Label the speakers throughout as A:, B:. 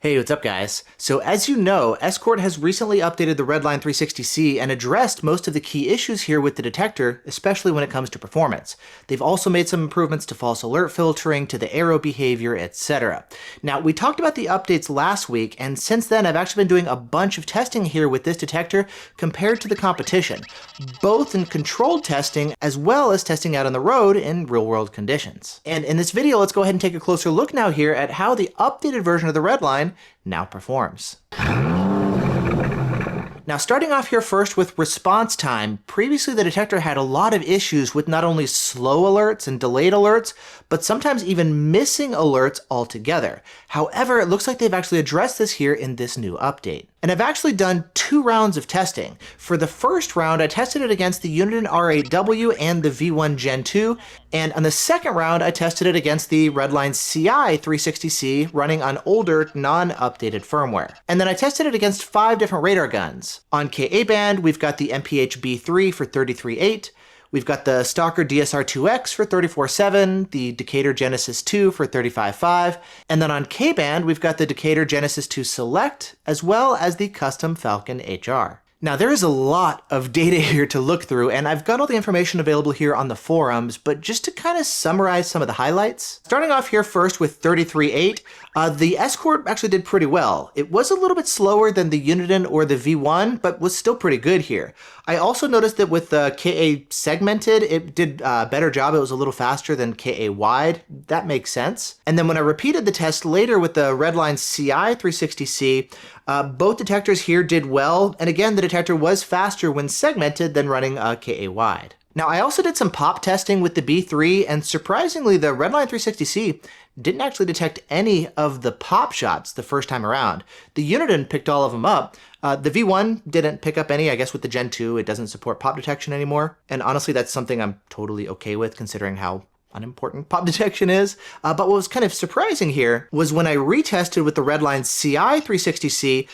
A: Hey, what's up guys? So as you know, Escort has recently updated the Redline 360c and addressed most of the key issues here with the detector, especially when it comes to performance. They've also made some improvements to false alert filtering, to the arrow behavior, etc. Now, we talked about the updates last week, and since then I've actually been doing a bunch of testing here with this detector compared to the competition, both in controlled testing as well as testing out on the road in real-world conditions. And in this video, let's go ahead and take a closer look now here at how the updated version of the Redline now performs. Now, starting off here first with response time, previously the detector had a lot of issues with not only slow alerts and delayed alerts, but sometimes even missing alerts altogether. However, it looks like they've actually addressed this here in this new update. And I've actually done 2 rounds of testing. For the first round, I tested it against the Uniden R8W and the V1 Gen 2, and on the second round, I tested it against the Redline CI 360c running on older, non-updated firmware. And then I tested it against 5 different radar guns. On Ka band, we've got the MPH B3 for 33.8, we've got the Stalker DSR2X for 34.7, the Detector Genesis 2 for 35.5, and then on K-band, we've got the Detector Genesis 2 Select, as well as the custom Falcon HR. Now, there is a lot of data here to look through, and I've got all the information available here on the forums, but just to kind of summarize some of the highlights. Starting off here first with 33.8, the Escort actually did pretty well. It was a little bit slower than the Uniden or the V1, but was still pretty good here. I also noticed that with the KA segmented, it did a better job. It was a little faster than KA wide. That makes sense. And then when I repeated the test later with the Redline CI 360c, both detectors here did well, and again, the detector was faster when segmented than running KA wide. Now, I also did some pop testing with the B3, and surprisingly, the Redline 360c didn't actually detect any of the pop shots the first time around. The Uniden picked all of them up. The V1 didn't pick up any. I guess with the Gen 2, it doesn't support pop detection anymore. And honestly, that's something I'm totally okay with, considering how unimportant pop detection is. But what was kind of surprising here was when I retested with the Redline CI 360c,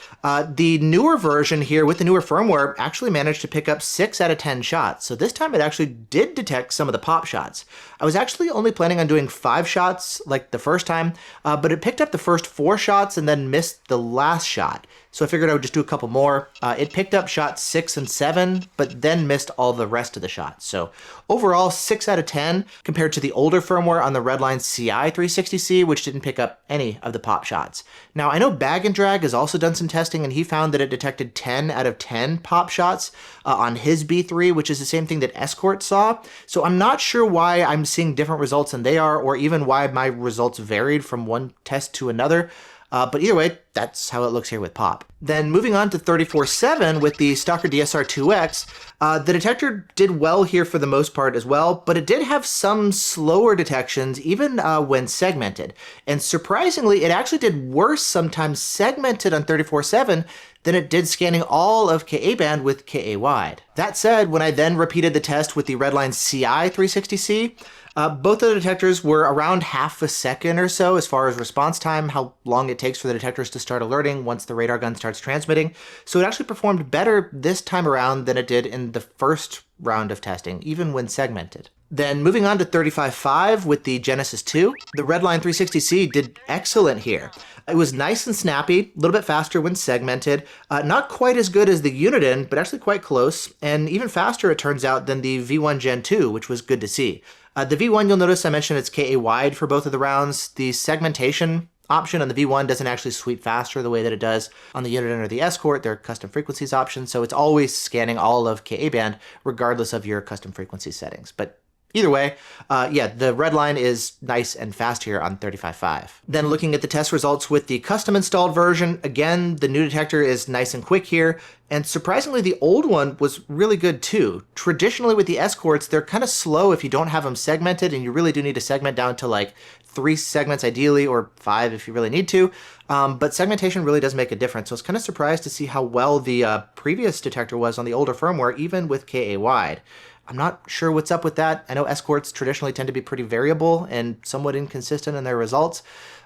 A: the newer version here with the newer firmware actually managed to pick up 6 out of 10 shots. So this time it actually did detect some of the pop shots. I was actually only planning on doing 5 shots like the first time, but it picked up the first 4 shots and then missed the last shot. So I figured I would just do a couple more. It picked up shots 6 and 7, but then missed all the rest of the shots. So overall, 6 out of 10 compared to the older firmware on the Redline CI 360c, which didn't pick up any of the pop shots. Now, I know Bag and Drag has also done some testing, and he found that it detected 10 out of 10 pop shots on his B3, which is the same thing that Escort saw. So I'm not sure why I'm seeing different results than they are, or even why my results varied from one test to another. But either way, that's how it looks here with pop. Then moving on to 34.7 with the Stalker DSR2X, the detector did well here for the most part as well, but it did have some slower detections even when segmented. And surprisingly, it actually did worse sometimes segmented on 34.7 than it did scanning all of Ka band with Ka wide. That said, when I then repeated the test with the Redline CI 360c, both of the detectors were around half a second or so as far as response time, how long it takes for the detectors to start alerting once the radar gun starts transmitting. So it actually performed better this time around than it did in the first round of testing, even when segmented. Then moving on to 35.5 with the Genesis 2, the Redline 360c did excellent here. It was nice and snappy, a little bit faster when segmented, not quite as good as the Uniden, but actually quite close, and even faster it turns out than the V1 Gen 2, which was good to see. The V1, you'll notice I mentioned it's KA wide for both of the rounds. The segmentation option on the V1 doesn't actually sweep faster the way that it does on the Uniden or the Escort. They're custom frequencies options, so it's always scanning all of Ka band regardless of your custom frequency settings. But either way, yeah, the Redline is nice and fast here on 35.5. Then looking at the test results with the custom installed version, again, the new detector is nice and quick here. And surprisingly, the old one was really good too. Traditionally with the Escorts, they're kind of slow if you don't have them segmented, and you really do need to segment down to like 3 segments ideally, or 5 if you really need to. But segmentation really does make a difference. So I was kind of surprised to see how well the previous detector was on the older firmware, even with Ka wide. I'm not sure what's up with that. I know Escorts traditionally tend to be pretty variable and somewhat inconsistent in their results.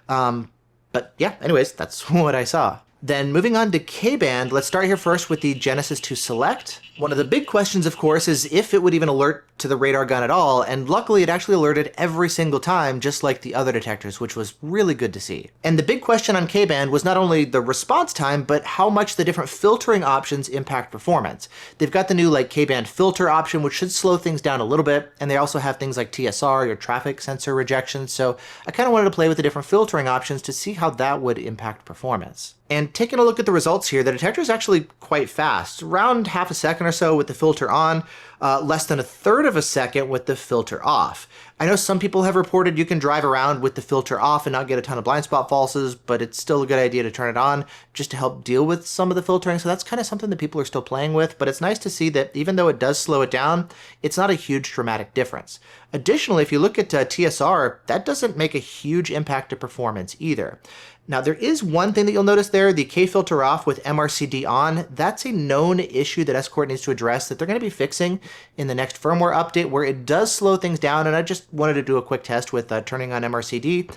A: But yeah, anyways, that's what I saw. Then moving on to K-band, let's start here first with the Genesis 2 Select. One of the big questions, of course, is if it would even alert to the radar gun at all, and luckily it actually alerted every single time, just like the other detectors, which was really good to see. And the big question on K-band was not only the response time, but how much the different filtering options impact performance. They've got the new K-band filter option, which should slow things down a little bit, and they also have things like TSR, your traffic sensor rejection, so I kind of wanted to play with the different filtering options to see how that would impact performance. And taking a look at the results here, the detector is actually quite fast, around half a second or so with the filter on, less than a third of a second with the filter off. I know some people have reported you can drive around with the filter off and not get a ton of blind spot falses, but it's still a good idea to turn it on just to help deal with some of the filtering. So that's kind of something that people are still playing with, but it's nice to see that even though it does slow it down, it's not a huge dramatic difference. Additionally, if you look at TSR, that doesn't make a huge impact to performance either. Now, there is one thing that you'll notice there, the K-filter off with MRCD on. That's a known issue that Escort needs to address that they're going to be fixing in the next firmware update, where it does slow things down, and I just wanted to do a quick test with turning on MRCD.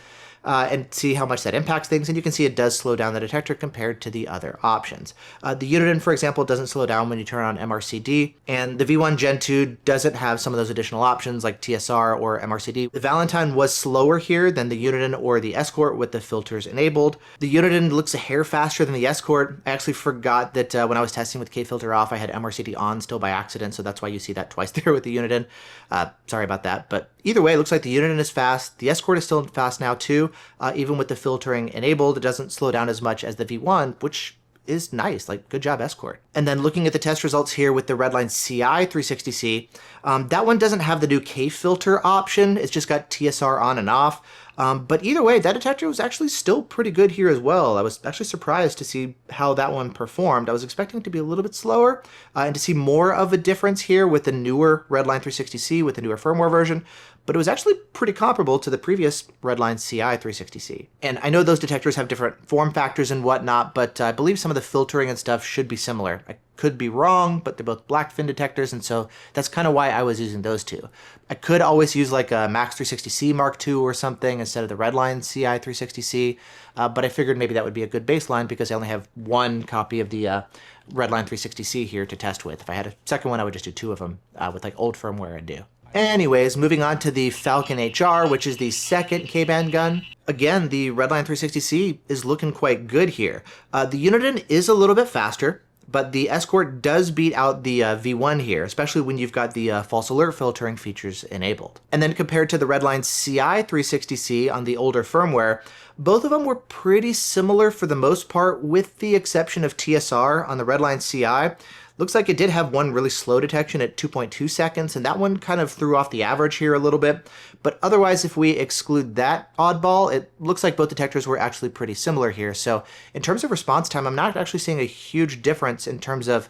A: And see how much that impacts things, and you can see it does slow down the detector compared to the other options. The Uniden, for example, doesn't slow down when you turn on MRCD, and the V1 Gen 2 doesn't have some of those additional options like TSR or MRCD. The Valentine was slower here than the Uniden or the Escort with the filters enabled. The Uniden looks a hair faster than the Escort. I actually forgot that when I was testing with K-filter off, I had MRCD on still by accident, so that's why you see that twice there with the Uniden. Sorry about that, but either way, it looks like the Uniden is fast. The Escort is still fast now too. Even with the filtering enabled, it doesn't slow down as much as the V1, which is nice. Good job, Escort. And then looking at the test results here with the Redline CI 360c, that one doesn't have the new K-filter option. It's just got TSR on and off. But either way, that detector was actually still pretty good here as well. I was actually surprised to see how that one performed. I was expecting it to be a little bit slower and to see more of a difference here with the newer Redline 360c with the newer firmware version, but it was actually pretty comparable to the previous Redline CI 360c. And I know those detectors have different form factors and whatnot, but I believe some of the filtering and stuff should be similar. I could be wrong, but they're both black fin detectors, and so that's kind of why I was using those two. I could always use a Max 360C Mark II or something instead of the Redline CI 360C, but I figured maybe that would be a good baseline because I only have one copy of the Redline 360C here to test with. If I had a second one, I would just do two of them with old firmware I'd do. Anyways, moving on to the Falcon HR, which is the second K-band gun. Again, the Redline 360C is looking quite good here. The Uniden is a little bit faster, but the Escort does beat out the V1 here, especially when you've got the false alert filtering features enabled. And then compared to the Redline CI 360C on the older firmware, both of them were pretty similar for the most part, with the exception of TSR on the Redline CI. Looks like it did have one really slow detection at 2.2 seconds, and that one kind of threw off the average here a little bit. But otherwise, if we exclude that oddball, it looks like both detectors were actually pretty similar here. So in terms of response time, I'm not actually seeing a huge difference in terms of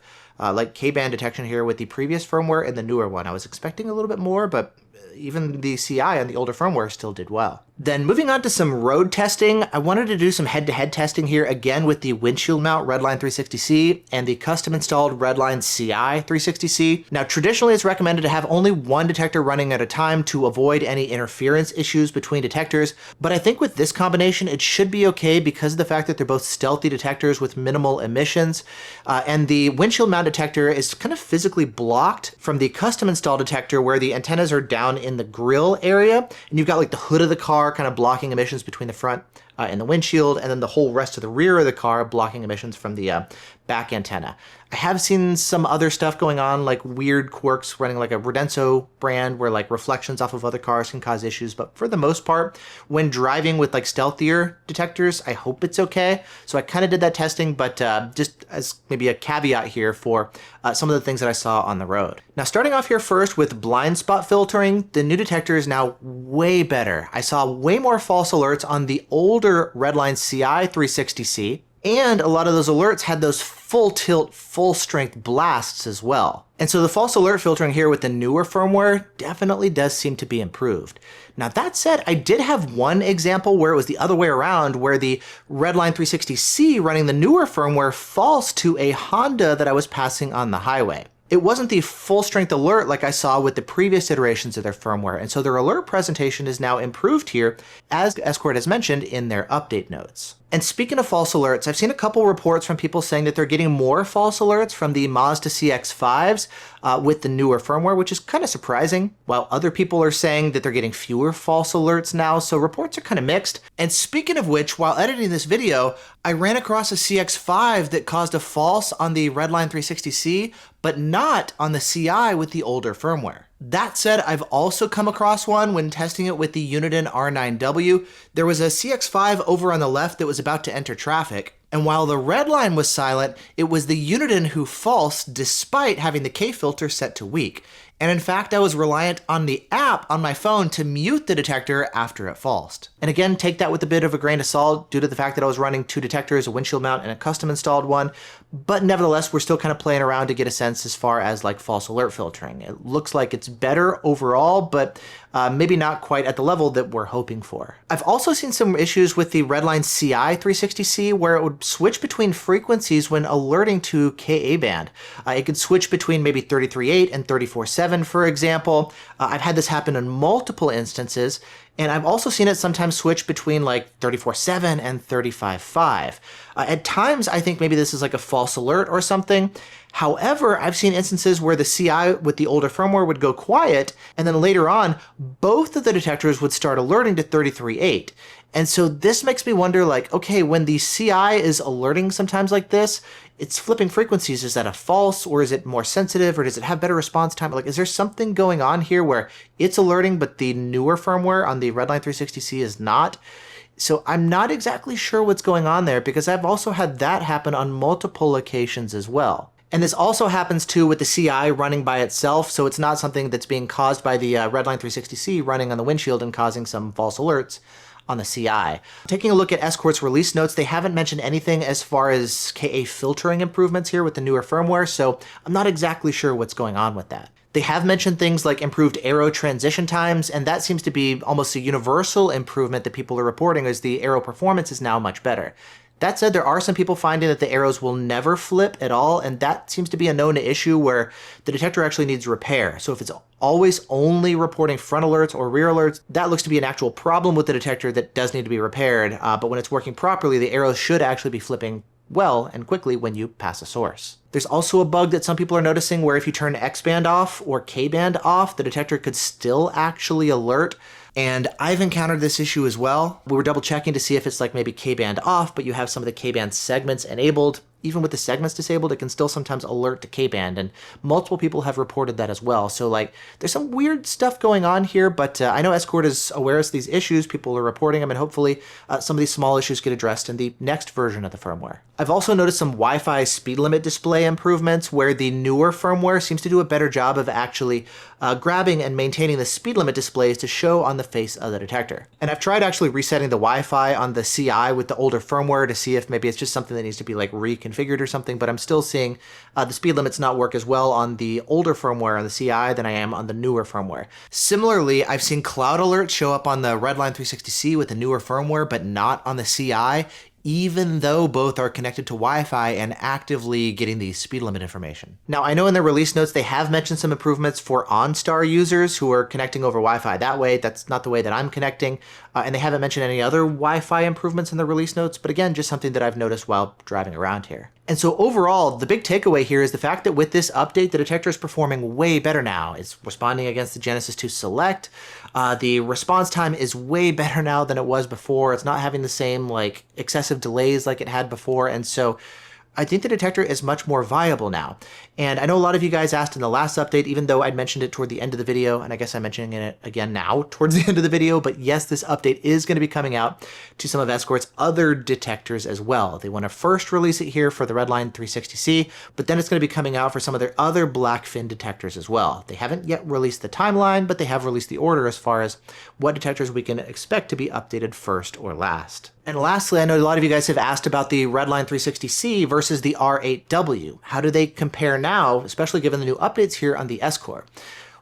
A: K-band detection here with the previous firmware and the newer one. I was expecting a little bit more, but even the CI on the older firmware still did well. Then moving on to some road testing, I wanted to do some head-to-head testing here again with the windshield mount Redline 360c and the custom installed Redline CI 360c. Now traditionally it's recommended to have only one detector running at a time to avoid any interference issues between detectors, but I think with this combination it should be okay because of the fact that they're both stealthy detectors with minimal emissions, and the windshield mount detector is kind of physically blocked from the custom installed detector where the antennas are down in the grille area, and you've got the hood of the car kind of blocking emissions between the front and the windshield, and then the whole rest of the rear of the car blocking emissions from the back antenna. I have seen some other stuff going on, like weird quirks running a Rodenso brand where reflections off of other cars can cause issues, but for the most part, when driving with stealthier detectors, I hope it's okay. So I kind of did that testing, but just as maybe a caveat here for some of the things that I saw on the road. Now starting off here first with blind spot filtering, the new detector is now way better. I saw way more false alerts on the older Redline CI 360C, and a lot of those alerts had those full tilt, full strength blasts as well. And so the false alert filtering here with the newer firmware definitely does seem to be improved. Now that said, I did have one example where it was the other way around, where the Redline 360C running the newer firmware false to a Honda that I was passing on the highway. It wasn't the full strength alert like I saw with the previous iterations of their firmware, and so their alert presentation is now improved here, as Escort has mentioned in their update notes. And speaking of false alerts, I've seen a couple reports from people saying that they're getting more false alerts from the Mazda CX-5s with the newer firmware, which is kind of surprising, while other people are saying that they're getting fewer false alerts now, so reports are kind of mixed. And speaking of which, while editing this video, I ran across a CX-5 that caused a false on the Redline 360c, but not on the CI with the older firmware. That said, I've also come across one when testing it with the Uniden R9W. There was a CX-5 over on the left that was about to enter traffic, and while the red line was silent, it was the Uniden who falsed despite having the K filter set to weak. And in fact, I was reliant on the app on my phone to mute the detector after it falsed. And again, take that with a bit of a grain of salt due to the fact that I was running 2 detectors, a windshield mount and a custom installed one. But nevertheless, we're still kind of playing around to get a sense as far as like false alert filtering. It looks like it's better overall, but maybe not quite at the level that we're hoping for. I've also seen some issues with the Redline CI 360c where it would switch between frequencies when alerting to Ka band. It could switch between maybe 33.8 and 34.7, for example. I've had this happen in multiple instances, and I've also seen it sometimes switch between like 34.7 and 35.5. At times, I think maybe this is like a false alert or something. However, I've seen instances where the CI with the older firmware would go quiet, and then later on, both of the detectors would start alerting to 33.8. And so this makes me wonder, like, okay, when the CI is alerting sometimes like this, it's flipping frequencies. Is that a false, or is it more sensitive, or does it have better response time? Like, is there something going on here where it's alerting, but the newer firmware on the Redline 360c is not? So I'm not exactly sure what's going on there, because I've also had that happen on multiple occasions as well. And this also happens too with the CI running by itself, so it's not something that's being caused by the Redline 360c running on the windshield and causing some false alerts on the CI. Taking a look at Escort's release notes, they haven't mentioned anything as far as Ka filtering improvements here with the newer firmware, so I'm not exactly sure what's going on with that. They have mentioned things like improved arrow transition times, and that seems to be almost a universal improvement that people are reporting, as the arrow performance is now much better. That said, there are some people finding that the arrows will never flip at all, and that seems to be a known issue where the detector actually needs repair. So if it's always only reporting front alerts or rear alerts, that looks to be an actual problem with the detector that does need to be repaired. But when it's working properly, the arrows should actually be flipping well and quickly when you pass a source. There's also a bug that some people are noticing where if you turn X-band off or K-band off, the detector could still actually alert. And I've encountered this issue as well. We were double checking to see if it's like maybe K-band off, but you have some of the K-band segments enabled. Even with the segments disabled, it can still sometimes alert to K-band, and multiple people have reported that as well. So like, there's some weird stuff going on here, but I know Escort is aware of these issues. People are reporting them, and hopefully some of these small issues get addressed in the next version of the firmware. I've also noticed some Wi-Fi speed limit display improvements where the newer firmware seems to do a better job of actually grabbing and maintaining the speed limit displays to show on the face of the detector. And I've tried actually resetting the Wi-Fi on the CI with the older firmware to see if maybe it's just something that needs to be like reconfigured or something, but I'm still seeing the speed limits not work as well on the older firmware on the CI than I am on the newer firmware. Similarly, I've seen cloud alerts show up on the Redline 360c with the newer firmware, but not on the CI, even though both are connected to Wi-Fi and actively getting the speed limit information. Now, I know in their release notes they have mentioned some improvements for OnStar users who are connecting over Wi-Fi that way. That's not the way that I'm connecting, and they haven't mentioned any other Wi-Fi improvements in the release notes, but again, just something that I've noticed while driving around here. And so overall, the big takeaway here is the fact that with this update, the detector is performing way better now. It's responding against the Genesis 2 Select. The response time is way better now than it was before. It's not having the same like excessive delays like it had before. And so I think the detector is much more viable now. And I know a lot of you guys asked in the last update, even though I'd mentioned it toward the end of the video, and I guess I'm mentioning it again now towards the end of the video, but yes, this update is going to be coming out to some of Escort's other detectors as well. They want to first release it here for the Redline 360c, but then it's going to be coming out for some of their other Blackfin detectors as well. They haven't yet released the timeline, but they have released the order as far as what detectors we can expect to be updated first or last. And lastly, I know a lot of you guys have asked about the Redline 360c versus the R8W. How do they compare now, especially given the new updates here on the Escort?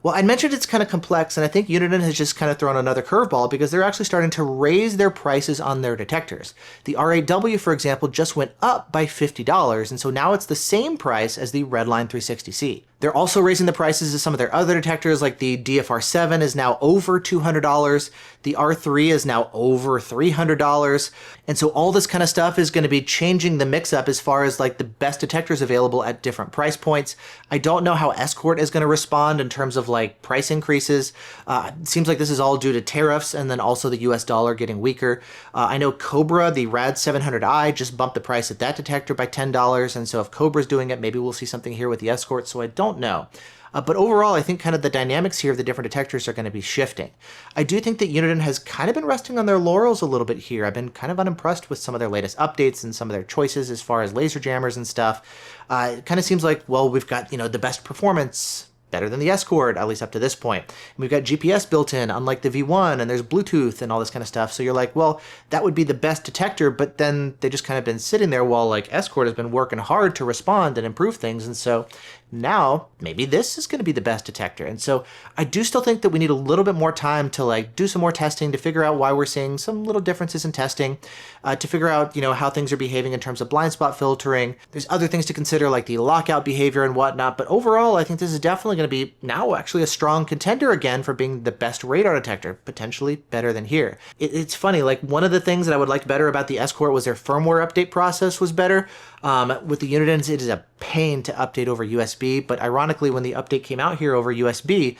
A: Well, I mentioned it's kind of complex, and I think Uniden has just kind of thrown another curveball because they're actually starting to raise their prices on their detectors. The R8W, for example, just went up by $50, and so now it's the same price as the Redline 360c. They're also raising the prices of some of their other detectors, like the DFR7 is now over $200. The R3 is now over $300. And so all this kind of stuff is going to be changing the mix up as far as like the best detectors available at different price points. I don't know how Escort is going to respond in terms of like price increases. It seems like this is all due to tariffs and then also the US dollar getting weaker. I know Cobra, the Rad 700i, just bumped the price of that detector by $10. And so if Cobra's doing it, maybe we'll see something here with the Escort. So I don't know. But overall, I think kind of the dynamics here of the different detectors are going to be shifting. I do think that Uniden has kind of been resting on their laurels a little bit here. I've been kind of unimpressed with some of their latest updates and some of their choices as far as laser jammers and stuff. It kind of seems like, well, we've got, the best performance, better than the Escort, at least up to this point. And we've got GPS built in, unlike the V1, and there's Bluetooth and all this kind of stuff. So you're like, well, that would be the best detector, but then they just kind of been sitting there while like Escort has been working hard to respond and improve things. And so now maybe this is going to be the best detector. And so I do still think that we need a little bit more time to like do some more testing to figure out why we're seeing some little differences in testing, to figure out, how things are behaving in terms of blind spot filtering. There's other things to consider like the lockout behavior and whatnot. But overall, I think this is definitely going to be now actually a strong contender again for being the best radar detector, potentially better than here. It's funny, like one of the things that I would like better about the Escort was their firmware update process was better. With the Unidens, it is a pain to update over USB, but ironically, when the update came out here over USB,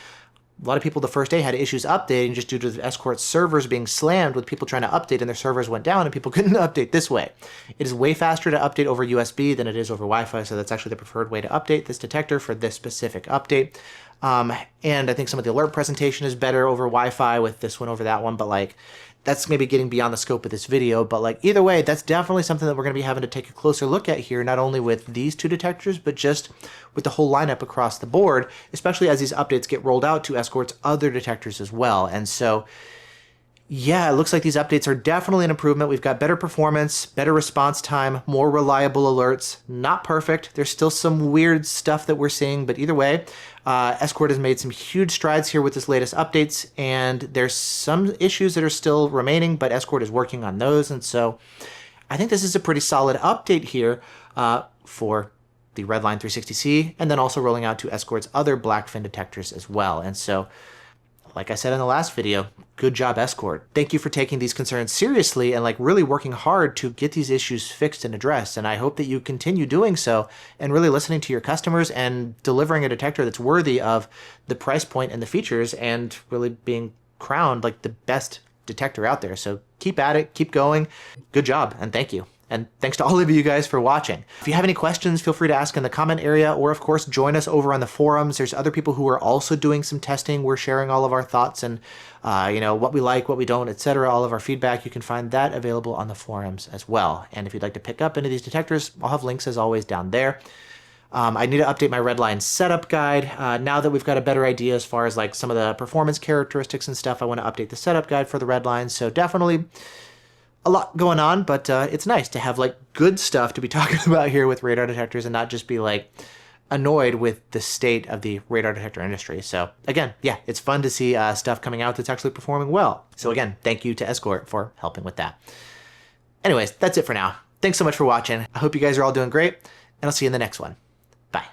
A: a lot of people the first day had issues updating just due to the Escort servers being slammed with people trying to update and their servers went down and people couldn't update this way. It is way faster to update over USB than it is over Wi-Fi, so that's actually the preferred way to update this detector for this specific update. And I think some of the alert presentation is better over Wi-Fi with this one over that one, but like that's maybe getting beyond the scope of this video, but like either way, that's definitely something that we're going to be having to take a closer look at here, not only with these two detectors, but just with the whole lineup across the board, especially as these updates get rolled out to Escort's other detectors as well. And so yeah, it looks like these updates are definitely an improvement. We've got better performance, better response time, more reliable alerts. Not perfect. There's still some weird stuff that we're seeing, but either way, Escort has made some huge strides here with this latest updates, and there's some issues that are still remaining, but Escort is working on those. And so I think this is a pretty solid update here for the Redline 360c, and then also rolling out to Escort's other blackfin detectors as well. And so like I said in the last video, good job, Escort. Thank you for taking these concerns seriously and like really working hard to get these issues fixed and addressed. And I hope that you continue doing so and really listening to your customers and delivering a detector that's worthy of the price point and the features and really being crowned like the best detector out there. So keep at it, keep going. Good job, and thank you. And thanks to all of you guys for watching. If you have any questions, feel free to ask in the comment area, or of course, join us over on the forums. There's other people who are also doing some testing. We're sharing all of our thoughts and what we like, what we don't, etc. All of our feedback. You can find that available on the forums as well. And if you'd like to pick up any of these detectors, I'll have links as always down there. I need to update my Redline setup guide. Now that we've got a better idea as far as like some of the performance characteristics and stuff, I want to update the setup guide for the Redline. So definitely a lot going on, but it's nice to have like good stuff to be talking about here with radar detectors and not just be like annoyed with the state of the radar detector industry. So again, yeah, it's fun to see stuff coming out that's actually performing well. So again, thank you to Escort for helping with that. Anyways, that's it for now. Thanks so much for watching. I hope you guys are all doing great, and I'll see you in the next one. Bye.